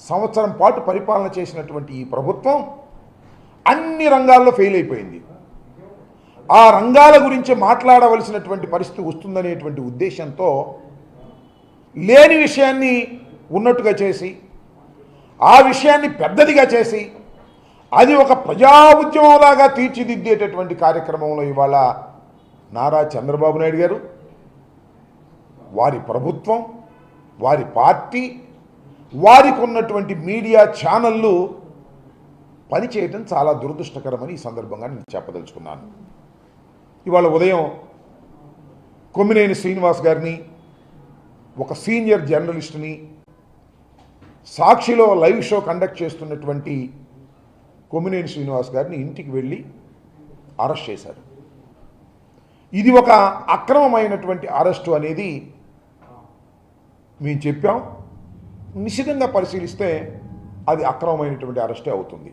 సంవత్సరం పాటు పరిపాలన చేసినటువంటి ఈ ప్రభుత్వం అన్ని రంగాల్లో ఫెయిల్ అయిపోయింది. ఆ రంగాల గురించి మాట్లాడవలసినటువంటి పరిస్థితి వస్తుందనేటువంటి ఉద్దేశంతో లేని విషయాన్ని ఉన్నట్టుగా చేసి, ఆ విషయాన్ని పెద్దదిగా చేసి, అది ఒక ప్రజా ఉద్యమంలాగా తీర్చిదిద్దేటటువంటి కార్యక్రమంలో ఇవాళ నారా చంద్రబాబు నాయుడు గారు, వారి ప్రభుత్వం, వారి పార్టీ, వారికి ఉన్నటువంటి మీడియా ఛానళ్ళు పనిచేయటం చాలా దురదృష్టకరమని ఈ సందర్భంగా నేను చెప్పదలుచుకున్నాను. ఇవాళ ఉదయం కొమ్మినేని శ్రీనివాస్ గారిని, ఒక సీనియర్ జర్నలిస్టుని, సాక్షిలో లైవ్ షో కండక్ట్ చేస్తున్నటువంటి కొమ్మినేని శ్రీనివాస్ గారిని ఇంటికి వెళ్ళి అరెస్ట్ చేశారు. ఇది ఒక అక్రమమైనటువంటి అరెస్టు అనేది మేము చెప్పాం. నిశితంగా పరిశీలిస్తే అది అక్రమమైనటువంటి అరెస్టే అవుతుంది.